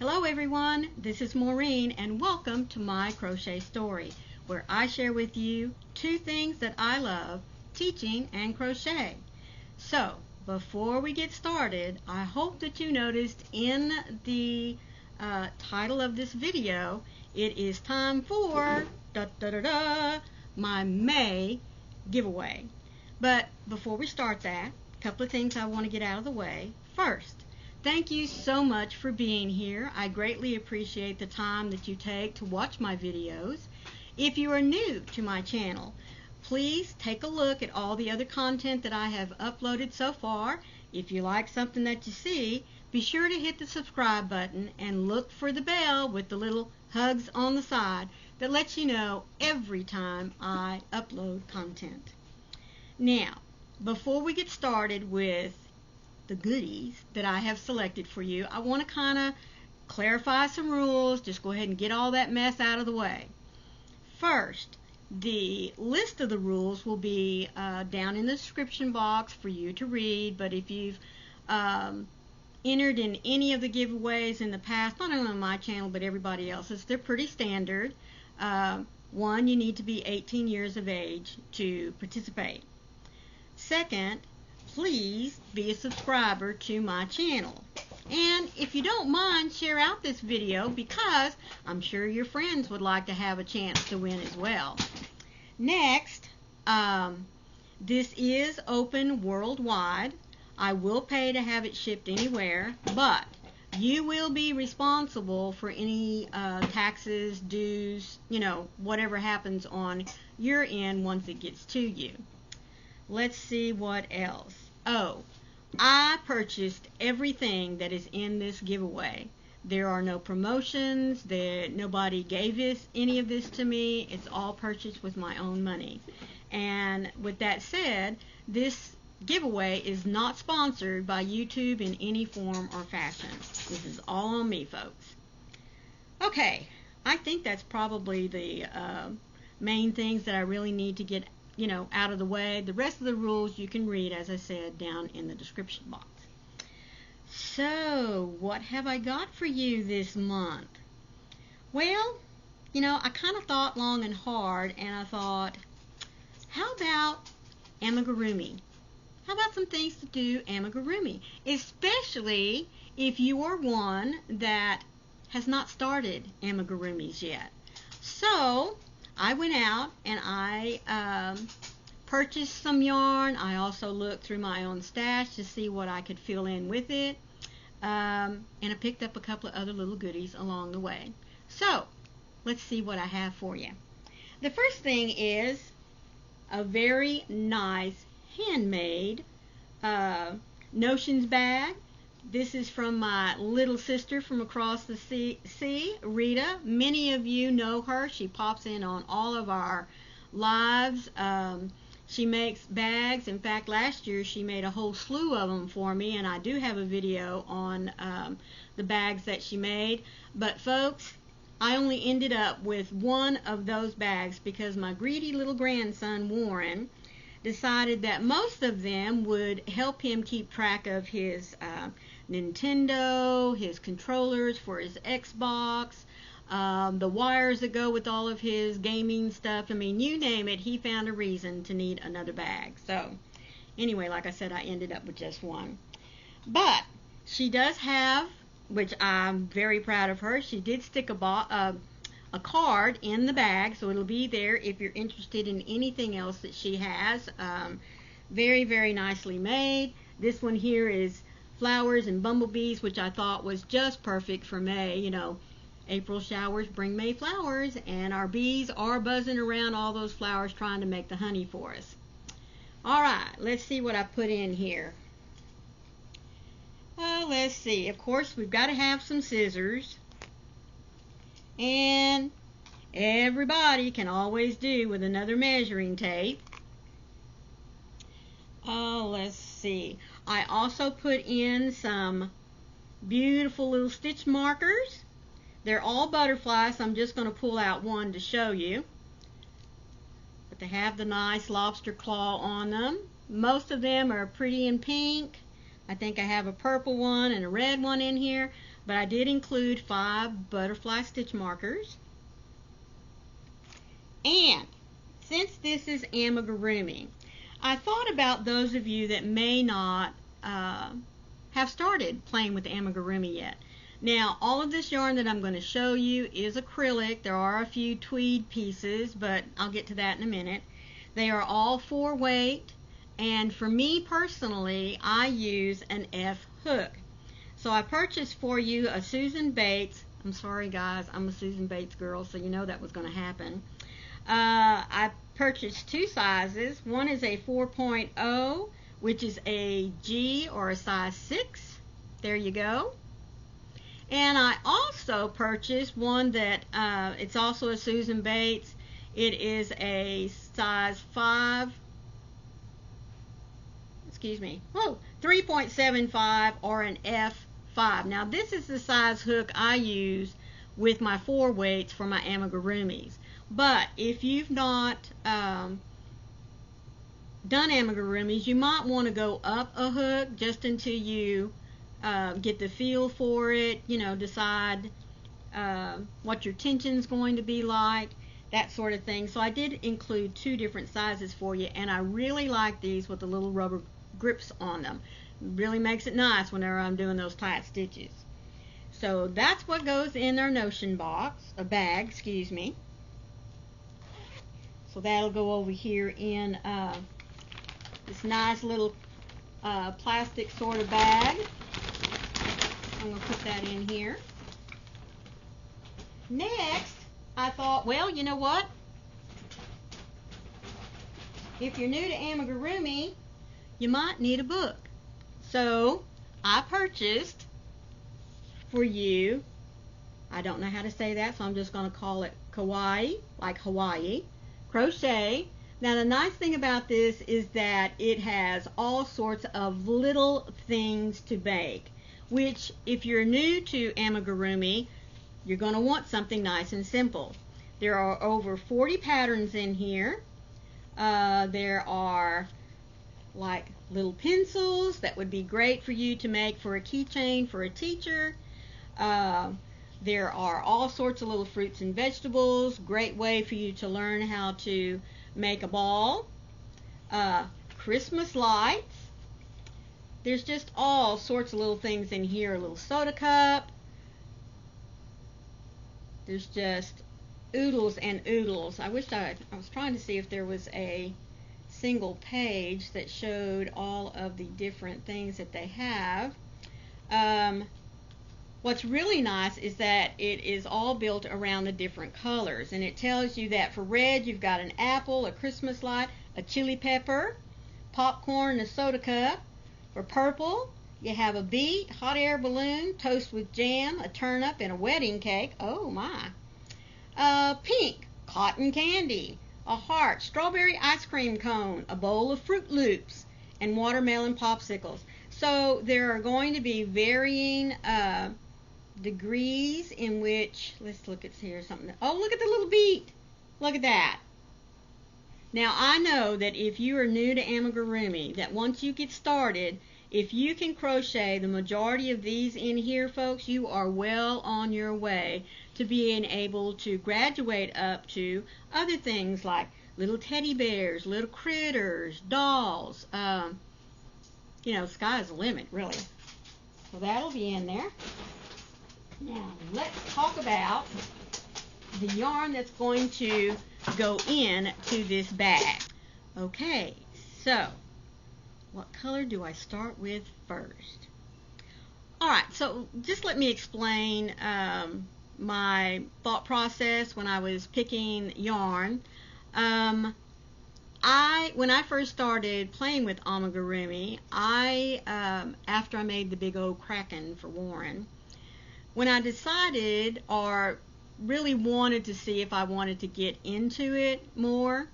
Hello everyone, this is Maureen and welcome to my crochet story, where I share with you two things that I love, teaching and crochet. So, before we get started, I hope that you noticed in the title of this video, it is time for my May giveaway. But before we start that, a couple of things I want to get out of the way. First, thank you so much for being here. I greatly appreciate the time that you take to watch my videos. If you are new to my channel, please take a look at all the other content that I have uploaded so far. If you like something that you see, be sure to hit the subscribe button and look for the bell with the little hugs on the side that lets you know every time I upload content. Now, before we get started with the goodies that I have selected for you, I want to kind of clarify some rules. Just go ahead and get all that mess out of the way. First, the list of the rules will be down in the description box for you to read, but if you've entered in any of the giveaways in the past, not only on my channel but everybody else's, they're pretty standard. One, you need to be 18 years of age to participate. Second, please be a subscriber to my channel. And if you don't mind, share out this video because I'm sure your friends would like to have a chance to win as well. Next, this is open worldwide. I will pay to have it shipped anywhere, but you will be responsible for any taxes, dues, whatever happens on your end once it gets to you. Let's see what else. Oh, I purchased everything that is in this giveaway. There are no promotions. Nobody gave any of this to me. It's all purchased with my own money. And with that said, this giveaway is not sponsored by YouTube in any form or fashion. This is all on me, folks. Okay, I think that's probably the main things that I really need to get out of the way. The rest of the rules you can read, as I said, down in the description box. So, what have I got for you this month? Well, I kind of thought long and hard, and I thought, how about amigurumi? How about some things to do amigurumi? Especially if you are one that has not started amigurumis yet. So, I went out and I purchased some yarn. I also looked through my own stash to see what I could fill in with it. And I picked up a couple of other little goodies along the way. So, let's see what I have for you. The first thing is a very nice handmade notions bag. This is from my little sister from across the sea, Rita. Many of you know her. She pops in on all of our lives. She makes bags. In fact, last year she made a whole slew of them for me, and I do have a video on the bags that she made. But folks, I only ended up with one of those bags because my greedy little grandson, Warren, decided that most of them would help him keep track of his Nintendo, his controllers for his Xbox, the wires that go with all of his gaming stuff. I mean, you name it, he found a reason to need another bag. So, anyway, like I said, I ended up with just one. But she does have, which I'm very proud of her, she did stick a card in the bag, so it'll be there if you're interested in anything else that she has. Very, very nicely made. This one here is flowers and bumblebees, which I thought was just perfect for May. April showers bring May flowers, and our bees are buzzing around all those flowers trying to make the honey for us. Alright, let's see what I put in here. Let's see. Of course, we've got to have some scissors. And everybody can always do with another measuring tape. Let's see. I also put in some beautiful little stitch markers. They're all butterflies, so I'm just going to pull out one to show you. But they have the nice lobster claw on them. Most of them are pretty in pink. I think I have a purple one and a red one in here. but I did include 5 butterfly stitch markers. And since this is amigurumi, I thought about those of you that may not have started playing with amigurumi yet. Now, all of this yarn that I'm going to show you is acrylic. There are a few tweed pieces, but I'll get to that in a minute. They are all 4 weight, and for me personally, I use an F hook. So I purchased for you a Susan Bates. I'm sorry guys, I'm a Susan Bates girl, so you know that was going to happen. I purchased 2 sizes. One is a 4.0, which is a G or a size 6. There you go. And I also purchased one that it's also a Susan Bates. It is a size 5. Excuse me. 3.75 or an F5. Now this is the size hook I use with my 4 weights for my amigurumis. But if you've not done amigurumis, you might want to go up a hook just until you get the feel for it, you know, decide what your tension's going to be like, that sort of thing. So I did include 2 different sizes for you, and I really like these with the little rubber grips on them. It really makes it nice whenever I'm doing those tight stitches. So that's what goes in our notion box, a bag, excuse me. So that'll go over here in this nice little plastic sort of bag. I'm going to put that in here. Next, I thought, well, you know what? If you're new to amigurumi, you might need a book. So I purchased for you, I don't know how to say that, so I'm just going to call it kawaii, like Hawaii, crochet. Now the nice thing about this is that it has all sorts of little things to make, which if you're new to amigurumi, you're going to want something nice and simple. There are over 40 patterns in here. There are like little pencils that would be great for you to make for a keychain for a teacher. There are all sorts of little fruits and vegetables. Great way for you to learn how to make a ball. Christmas lights. There's just all sorts of little things in here. A little soda cup. There's just oodles and oodles. I was trying to see if there was a single page that showed all of the different things that they have. What's really nice is that it is all built around the different colors, and it tells you that for red you've got an apple, a Christmas light, a chili pepper, popcorn, and a soda cup. For purple you have a beet, hot air balloon, toast with jam, a turnip, and a wedding cake. Oh my. Pink, cotton candy, a heart, strawberry ice cream cone, a bowl of Fruit Loops, and watermelon popsicles. So there are going to be varying degrees in which, let's look at here something. Oh, look at the little beet. Look at that. Now I know that if you are new to amigurumi, that once you get started, if you can crochet the majority of these in here, folks, you are well on your way to being able to graduate up to other things like little teddy bears, little critters, dolls. You know, sky's the limit, really. So that'll be in there. Now, let's talk about the yarn that's going to go in to this bag. Okay, so what color do I start with first? Alright, so just let me explain my thought process when I was picking yarn. When I first started playing with amigurumi, after I made the big old kraken for Warren, when I decided or really wanted to see if I wanted to get into it more,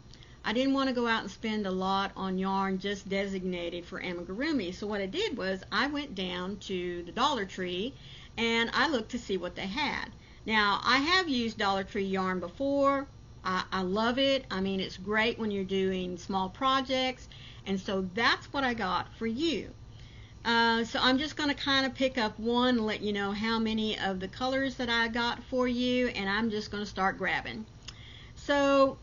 I didn't want to go out and spend a lot on yarn just designated for amigurumi. So what I did was I went down to the Dollar Tree and I looked to see what they had. Now, I have used Dollar Tree yarn before. I love it. I mean, it's great when you're doing small projects, and so that's what I got for you. So I'm just going to kind of pick up one and let you know how many of the colors that I got for you, and I'm just going to start grabbing. So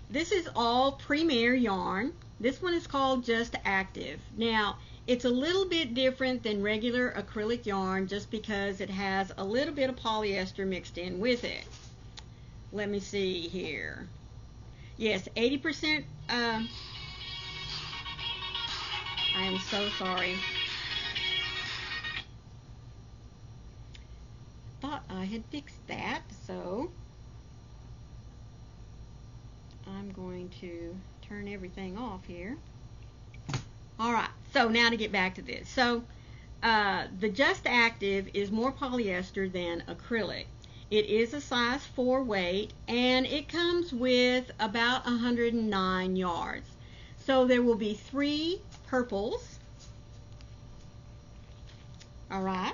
this is all Premier yarn. This one is called Just Active. Now, it's a little bit different than regular acrylic yarn just because it has a little bit of polyester mixed in with it. Let me see here. Yes, 80%. I am so sorry. Thought I had fixed that, so I'm going to turn everything off here. Alright, so now to get back to this. So the Just Active is more polyester than acrylic. It is a size 4 weight, and it comes with about 109 yards. So there will be 3 purples. Alright.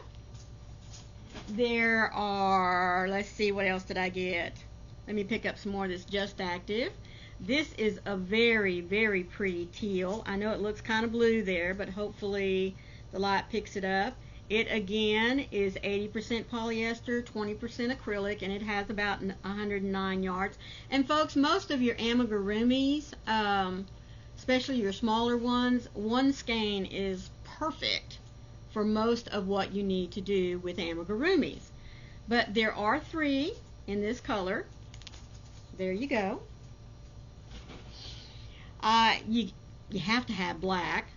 There are, let's see, what else did I get? Let me pick up some more of this Just Active. This is a very, very pretty teal. I know it looks kind of blue there, but hopefully the light picks it up. It again is 80% polyester, 20% acrylic, and it has about 109 yards. And folks, most of your amigurumis, especially your smaller ones, one skein is perfect for most of what you need to do with amigurumis. But there are 3 in this color. There you go. You have to have black.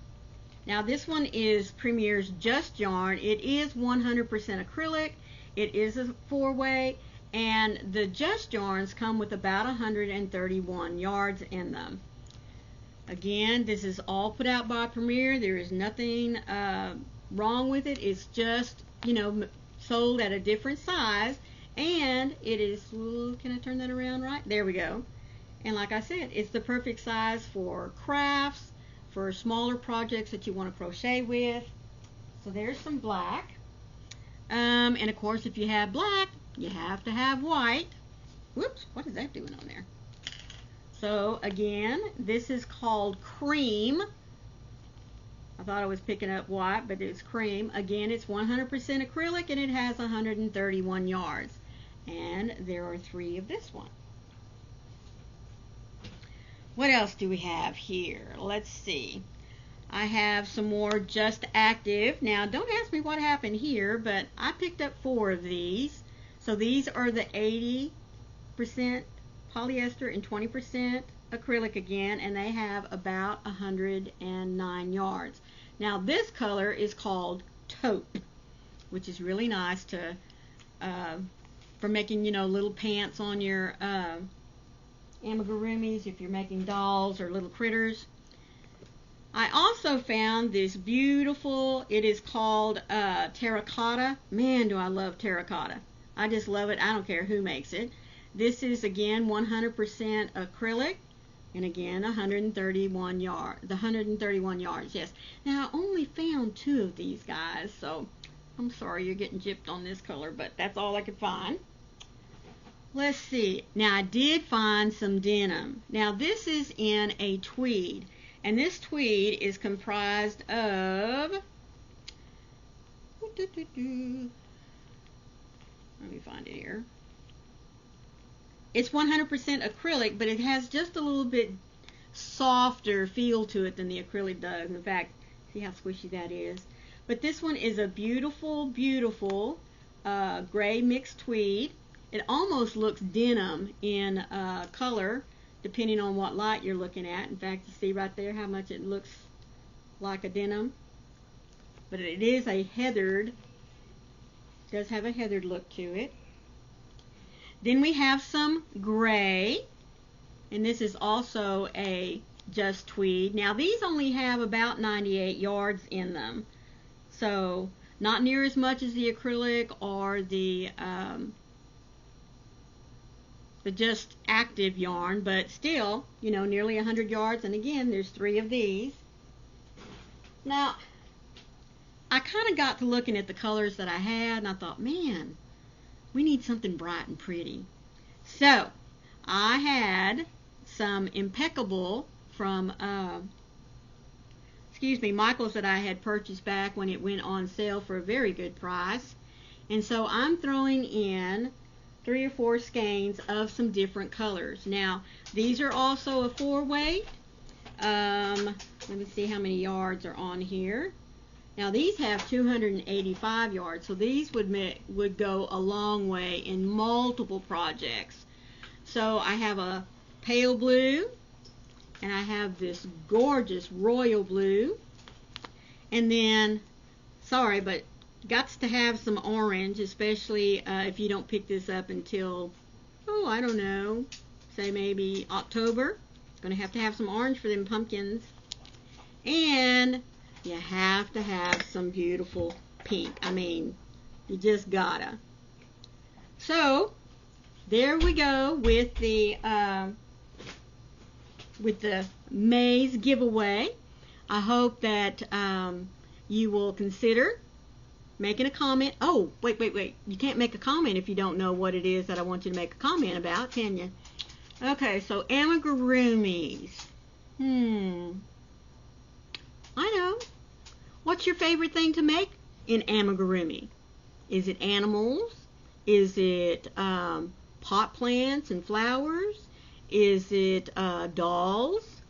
Now this one is Premier's Just Yarn. It is 100% acrylic. It is a 4-way, and the Just Yarns come with about 131 yards in them. Again, this is all put out by Premier. There is nothing wrong with it. It's just, you know, sold at a different size, and it is, can I turn that around right? There we go. And like I said, it's the perfect size for crafts, for smaller projects that you want to crochet with. So there's some black. And of course, if you have black, you have to have white. Whoops, what is that doing on there? So again, this is called Cream. I thought I was picking up white, but it's Cream. Again, it's 100% acrylic, and it has 131 yards. And there are 3 of this one. What else do we have here? Let's see. I have some more Just Active. Now, don't ask me what happened here, but I picked up 4 of these. So these are the 80% polyester and 20% acrylic again, and they have about 109 yards. Now, this color is called Taupe, which is really nice to for making, you know, little pants on your amigurumis if you're making dolls or little critters. I also found this beautiful, it is called terracotta. Man, do I love terracotta. I just love it. I don't care who makes it. This is again 100% acrylic, and again 131 yards. The 131 yards, yes. Now I only found 2 of these guys, so I'm sorry you're getting gypped on this color, but that's all I could find. Let's see. Now I did find some denim. Now this is in a tweed, and this tweed is comprised of, let me find it here. It's 100% acrylic, but it has just a little bit softer feel to it than the acrylic does. In fact, see how squishy that is. But this one is a beautiful, beautiful gray mixed tweed. It almost looks denim in color, depending on what light you're looking at. In fact, you see right there how much it looks like a denim. But it is a heathered, does have a heathered look to it. Then we have some gray, and this is also a just tweed. Now these only have about 98 yards in them, so not near as much as the acrylic or the Just Active yarn, but still, you know, nearly 100 yards. And again, there's 3 of these. Now, I kind of got to looking at the colors that I had, and I thought, man, we need something bright and pretty. So, I had some Impeccable from, Michael's that I had purchased back when it went on sale for a very good price. And so I'm throwing in 3 or 4 skeins of some different colors. Now, these are also a 4-weight. Let me see how many yards are on here. Now, these have 285 yards, so these would go a long way in multiple projects. So I have a pale blue, and I have this gorgeous royal blue, and then, sorry, but got to have some orange, especially if you don't pick this up until, oh, I don't know, say maybe October. Going to have some orange for them pumpkins. And you have to have some beautiful pink. I mean, you just gotta. So, there we go with the May's giveaway. I hope that you will consider making a comment. Oh, wait. You can't make a comment if you don't know what it is that I want you to make a comment about, can you? Okay, so amigurumis. I know. What's your favorite thing to make in amigurumi? Is it animals? Is it pot plants and flowers? Is it dolls?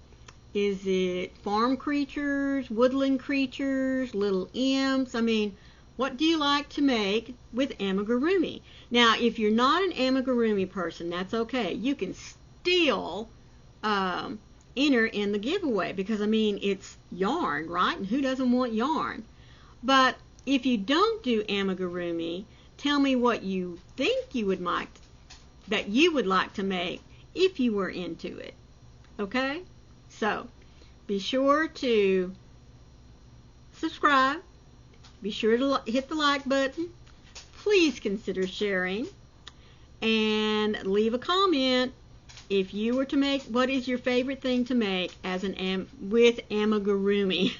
Is it farm creatures, woodland creatures, little imps? I mean, what do you like to make with amigurumi? Now, if you're not an amigurumi person, that's okay. You can still enter in the giveaway because, I mean, it's yarn, right? And who doesn't want yarn? But if you don't do amigurumi, tell me what you think you would like, that you would like to make if you were into it. Okay? So, be sure to subscribe. Be sure to hit the like button. Please consider sharing. And leave a comment if you were to make, what is your favorite thing to make as with amigurumi?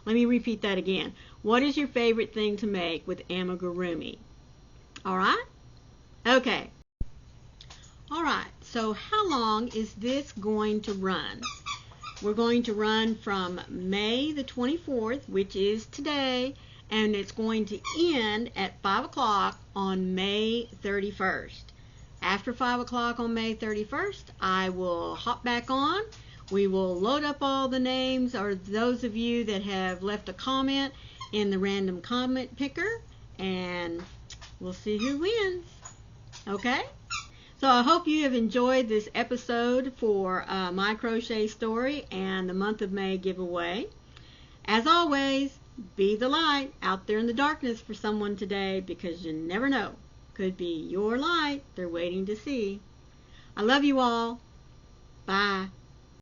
Let me repeat that again. What is your favorite thing to make with amigurumi? Alright? Okay. Alright, so how long is this going to run? We're going to run from May the 24th, which is today, and it's going to end at 5 o'clock on May 31st. After 5 o'clock on May 31st, I will hop back on. We will load up all the names, or those of you that have left a comment in the Random Comment Picker, and we'll see who wins. Okay? So I hope you have enjoyed this episode for my crochet story and the month of May giveaway. As always, be the light out there in the darkness for someone today, because you never know. Could be your light they're waiting to see. I love you all. Bye.